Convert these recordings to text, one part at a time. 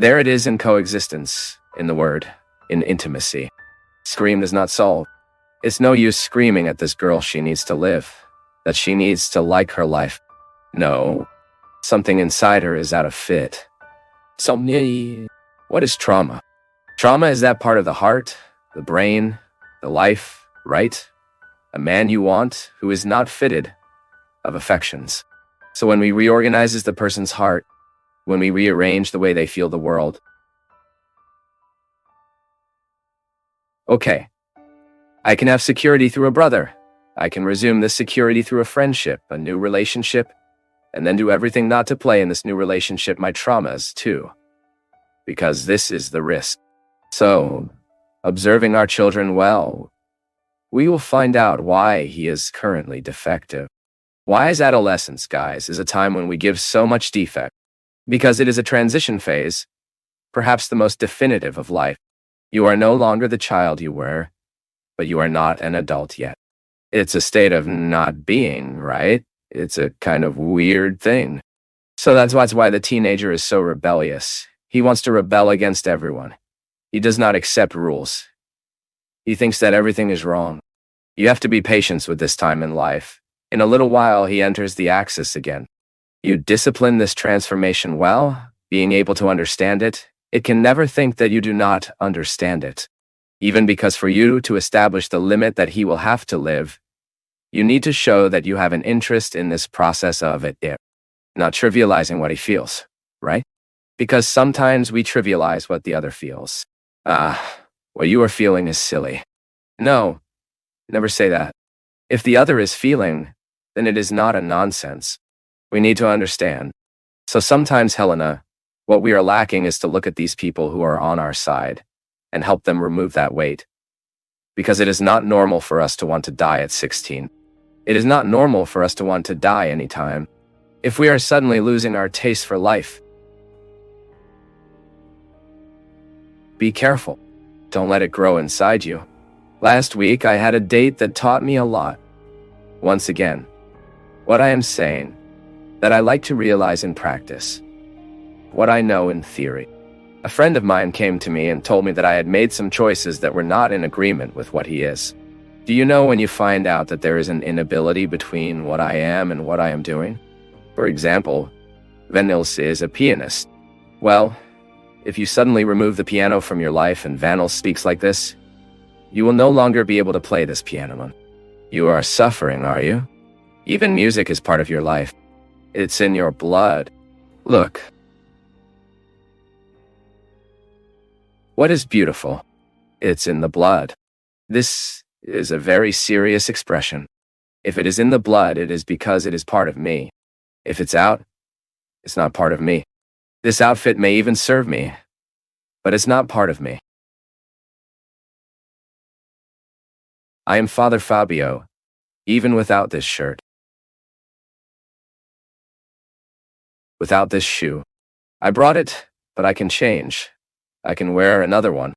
There it is in coexistence, in the word, in intimacy. Scream does not solve. It's no use screaming at this girl she needs to live, that she needs to like her life. No, something inside her is out of fit. What is trauma? Trauma is that part of the heart, the brain, the life, right? A man you want who is not fitted of affections. So when we reorganizes the person's heart, when we rearrange the way they feel the world. Okay, I can have security through a brother. I can resume this security through a friendship, a new relationship, and then do everything not to play in this new relationship my traumas too. Because this is the risk. So, observing our children well, we will find out why he is currently defective. Why is adolescence, guys, is a time when we give so much defect? Because it is a transition phase, perhaps the most definitive of life. You are no longer the child you were, but you are not an adult yet. It's a state of not being, right? It's a kind of weird thing. So that's why the teenager is so rebellious. He wants to rebel against everyone. He does not accept rules. He thinks that everything is wrong. You have to be patient with this time in life. In a little while, he enters the axis again. You discipline this transformation well, being able to understand it. It can never think that you do not understand it. Even because for you to establish the limit that he will have to live, you need to show that you have an interest in this process of it, not trivializing what he feels, right? Because sometimes we trivialize what the other feels. What you are feeling is silly. No, never say that. If the other is feeling, then it is not a nonsense. We need to understand. So sometimes, Helena, what we are lacking is to look at these people who are on our side and help them remove that weight. Because it is not normal for us to want to die at 16. It is not normal for us to want to die anytime. If we are suddenly losing our taste for life, be careful. Don't let it grow inside you. Last week, I had a date that taught me a lot. Once again, what I am saying, that I like to realize in practice, what I know in theory. A friend of mine came to me and told me that I had made some choices that were not in agreement with what he is. Do you know when you find out that there is an inability between what I am and what I am doing? For example, Vanils is a pianist. Well, if you suddenly remove the piano from your life and Vanils speaks like this, you will no longer be able to play this piano. You are suffering, are you? Even music is part of your life. It's in your blood. Look. What is beautiful? It's in the blood. This is a very serious expression. If it is in the blood, it is because it is part of me. If it's out, it's not part of me. This outfit may even serve me, but it's not part of me. I am Father Fábio, even without this shirt. Without this shoe. I brought it, but I can change. I can wear another one.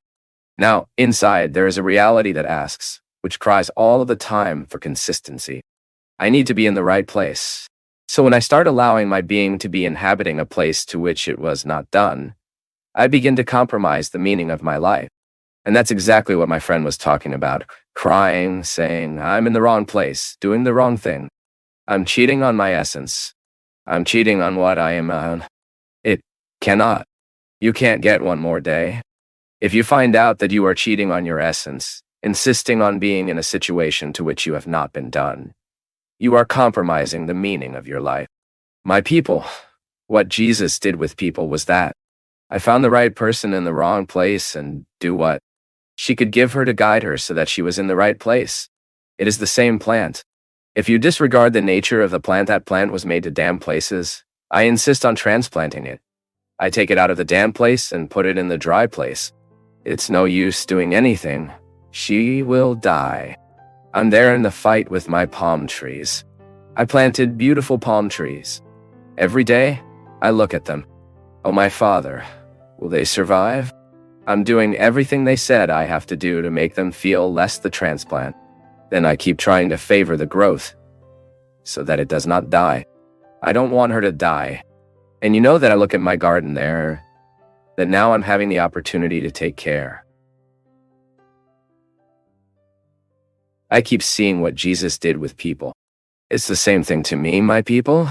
Now, inside, there is a reality that asks, which cries all of the time for consistency. I need to be in the right place. So when I start allowing my being to be inhabiting a place to which it was not done, I begin to compromise the meaning of my life. And that's exactly what my friend was talking about, crying, saying, I'm in the wrong place, doing the wrong thing. I'm cheating on my essence. I'm cheating on what I am on. It cannot. You can't get one more day. If you find out that you are cheating on your essence, insisting on being in a situation to which you have not been done, you are compromising the meaning of your life. My people, what Jesus did with people was that. I found the right person in the wrong place and do what? She could give her to guide her so that she was in the right place. It is the same plant. If you disregard the nature of the plant, that plant was made to damp places. I insist on transplanting it. I take it out of the damp place and put it in the dry place. It's no use doing anything. She will die. I'm there in the fight with my palm trees. I planted beautiful palm trees. Every day, I look at them. Oh, my Father, will they survive? I'm doing everything they said I have to do to make them feel less the transplant. Then I keep trying to favor the growth so that it does not die. I don't want her to die. And you know that I look at my garden there. that now I'm having the opportunity to take care. I keep seeing what Jesus did with people. It's the same thing to me, my people.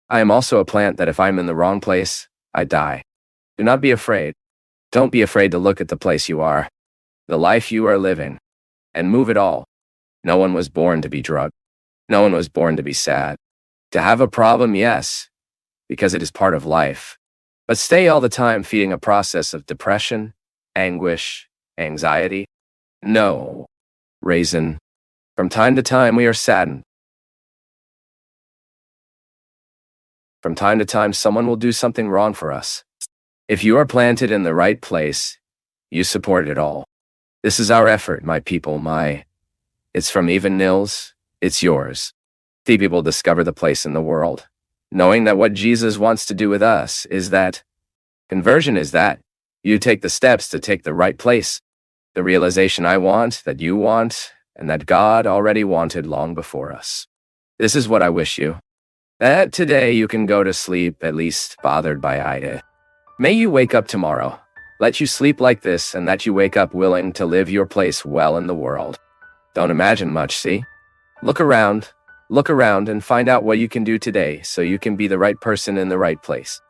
I am also a plant that if I'm in the wrong place, I die. Do not be afraid. Don't be afraid to look at the place you are, the life you are living, and move it all. No one was born to be drugged. No one was born to be sad. To have a problem, yes, because it is part of life. But stay all the time feeding a process of depression, anguish, anxiety? No. Raisin. From time to time we are saddened. From time to time someone will do something wrong for us. If you are planted in the right place, you support it all. This is our effort, my people, It's from even Nils, it's yours. The people discover the place in the world, knowing that what Jesus wants to do with us is that conversion is that you take the steps to take the right place. The realization I want, that you want, and that God already wanted long before us. This is what I wish you. That today you can go to sleep at least bothered by Ida. May you wake up tomorrow, let you sleep like this, and that you wake up willing to live your place well in the world. Don't imagine much, see? Look around and find out what you can do today so you can be the right person in the right place.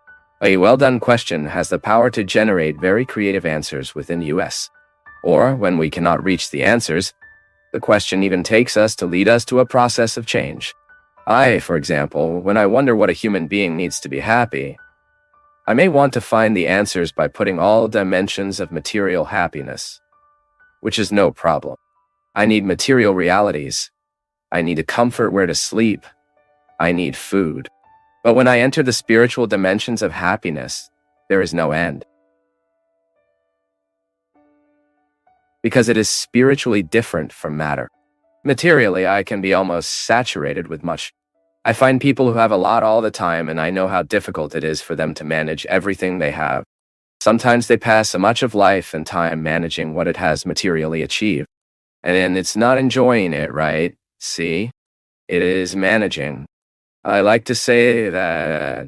A well-done question has the power to generate very creative answers within us. Or, when we cannot reach the answers, the question even takes us to lead us to a process of change. For example, when I wonder what a human being needs to be happy, I may want to find the answers by putting all dimensions of material happiness, which is no problem. I need material realities. I need a comfort where to sleep. I need food. But when I enter the spiritual dimensions of happiness, there is no end. Because it is spiritually different from matter. Materially, I can be almost saturated with much. I find people who have a lot all the time, and I know how difficult it is for them to manage everything they have. Sometimes they pass so much of life and time managing what it has materially achieved. And then it's not enjoying it, right? See? It is managing. I like to say that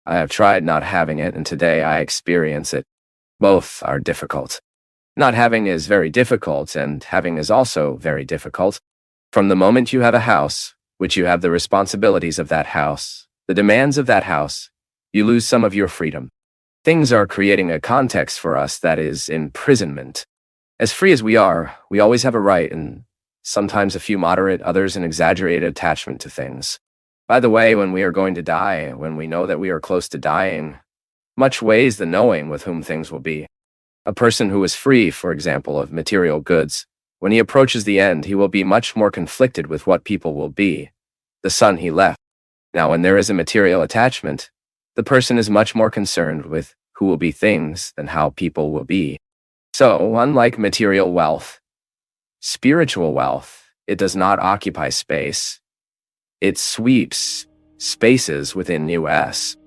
I have tried not having it, and today I experience it. Both are difficult. Not having is very difficult, and having is also very difficult. From the moment you have a house, which you have the responsibilities of that house, the demands of that house, you lose some of your freedom. Things are creating a context for us that is imprisonment. As free as we are, we always have a right and sometimes a few moderate, others an exaggerated attachment to things. By the way, when we are going to die, when we know that we are close to dying, much weighs the knowing with whom things will be. A person who is free, for example, of material goods, when he approaches the end, he will be much more conflicted with what people will be, the son he left. Now, when there is a material attachment, the person is much more concerned with who will be things than how people will be. So, unlike material wealth, spiritual wealth, it does not occupy space. It sweeps spaces within us.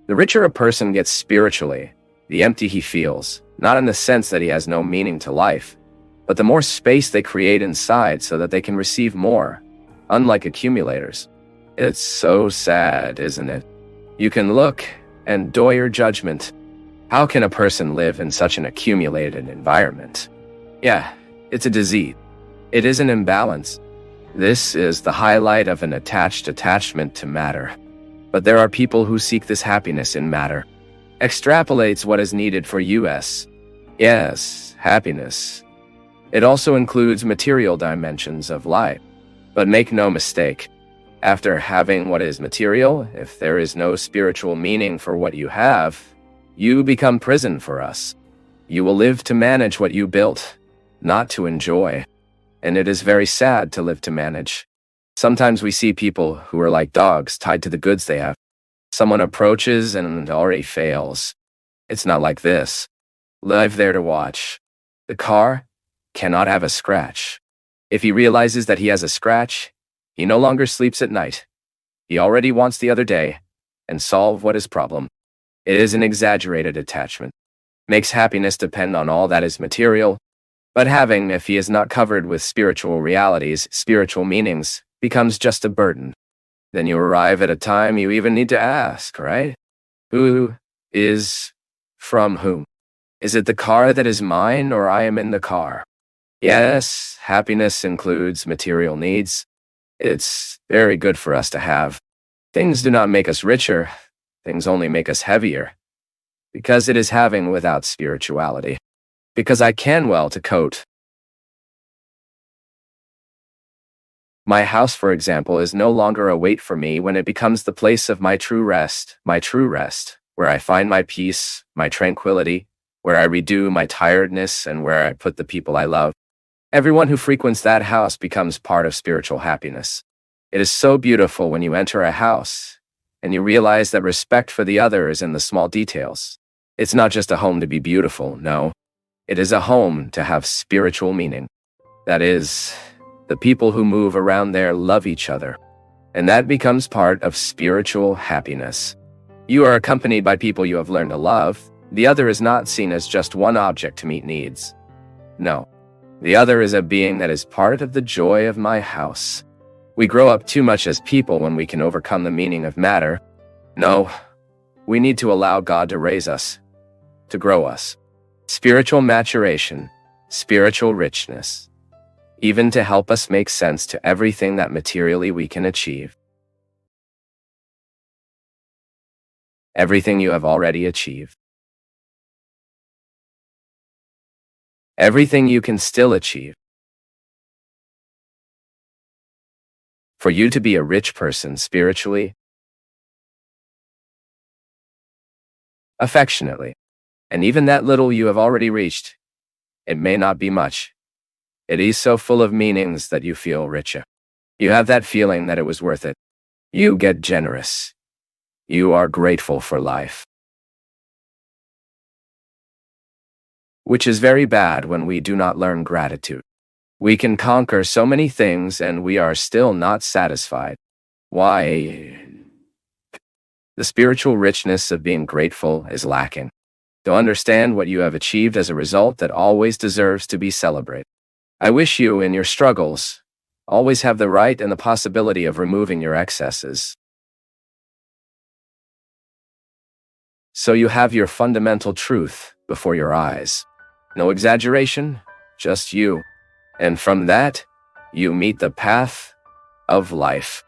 The richer a person gets spiritually, the empty he feels, not in the sense that he has no meaning to life, but the more space they create inside so that they can receive more, unlike accumulators. It's so sad, isn't it? You can look and do your judgment. How can a person live in such an accumulated environment? Yeah, it's a disease. It is an imbalance. This is the highlight of an attachment to matter. But there are people who seek this happiness in matter. Extrapolates what is needed for us. Yes, happiness. It also includes material dimensions of life. But make no mistake, after having what is material, if there is no spiritual meaning for what you have, you become prison for us. You will live to manage what you built, not to enjoy. And it is very sad to live to manage. Sometimes we see people who are like dogs tied to the goods they have. Someone approaches and already fails. It's not like this. Live there to watch. The car cannot have a scratch. If he realizes that he has a scratch, he no longer sleeps at night. He already wants the other day and solve what is problem. It is an exaggerated attachment. Makes happiness depend on all that is material, but having, if he is not covered with spiritual realities, spiritual meanings, becomes just a burden. Then you arrive at a time you even need to ask, right? Who is from whom? Is it the car that is mine, or I am in the car? Yes, happiness includes material needs. It's very good for us to have. Things do not make us richer. Things only make us heavier. Because it is having without spirituality. Because I can well to quote. My house, for example, is no longer a weight for me when it becomes the place of my true rest, where I find my peace, my tranquility, where I redo my tiredness, and where I put the people I love. Everyone who frequents that house becomes part of spiritual happiness. It is so beautiful when you enter a house, and you realize that respect for the other is in the small details. It's not just a home to be beautiful, no. It is a home to have spiritual meaning. That is, the people who move around there love each other, and that becomes part of spiritual happiness. You are accompanied by people you have learned to love. The other is not seen as just one object to meet needs. No, the other is a being that is part of the joy of my house. We grow up too much as people when we can overcome the meaning of matter. No, we need to allow God to raise us, to grow us. Spiritual maturation, spiritual richness, even to help us make sense to everything that materially we can achieve. Everything you have already achieved. Everything you can still achieve. For you to be a rich person spiritually, affectionately, and even that little you have already reached, it may not be much. It is so full of meanings that you feel richer. You have that feeling that it was worth it. You get generous. You are grateful for life. Which is very bad when we do not learn gratitude. We can conquer so many things and we are still not satisfied. Why? The spiritual richness of being grateful is lacking. To understand what you have achieved as a result that always deserves to be celebrated. I wish you, in your struggles, always have the right and the possibility of removing your excesses. So you have your fundamental truth before your eyes. No exaggeration, just you. And from that, you meet the path of life.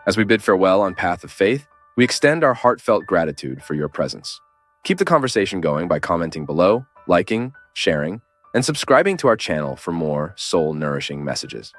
As we bid farewell on Path of Faith, we extend our heartfelt gratitude for your presence. Keep the conversation going by commenting below, liking, sharing, and subscribing to our channel for more soul-nourishing messages.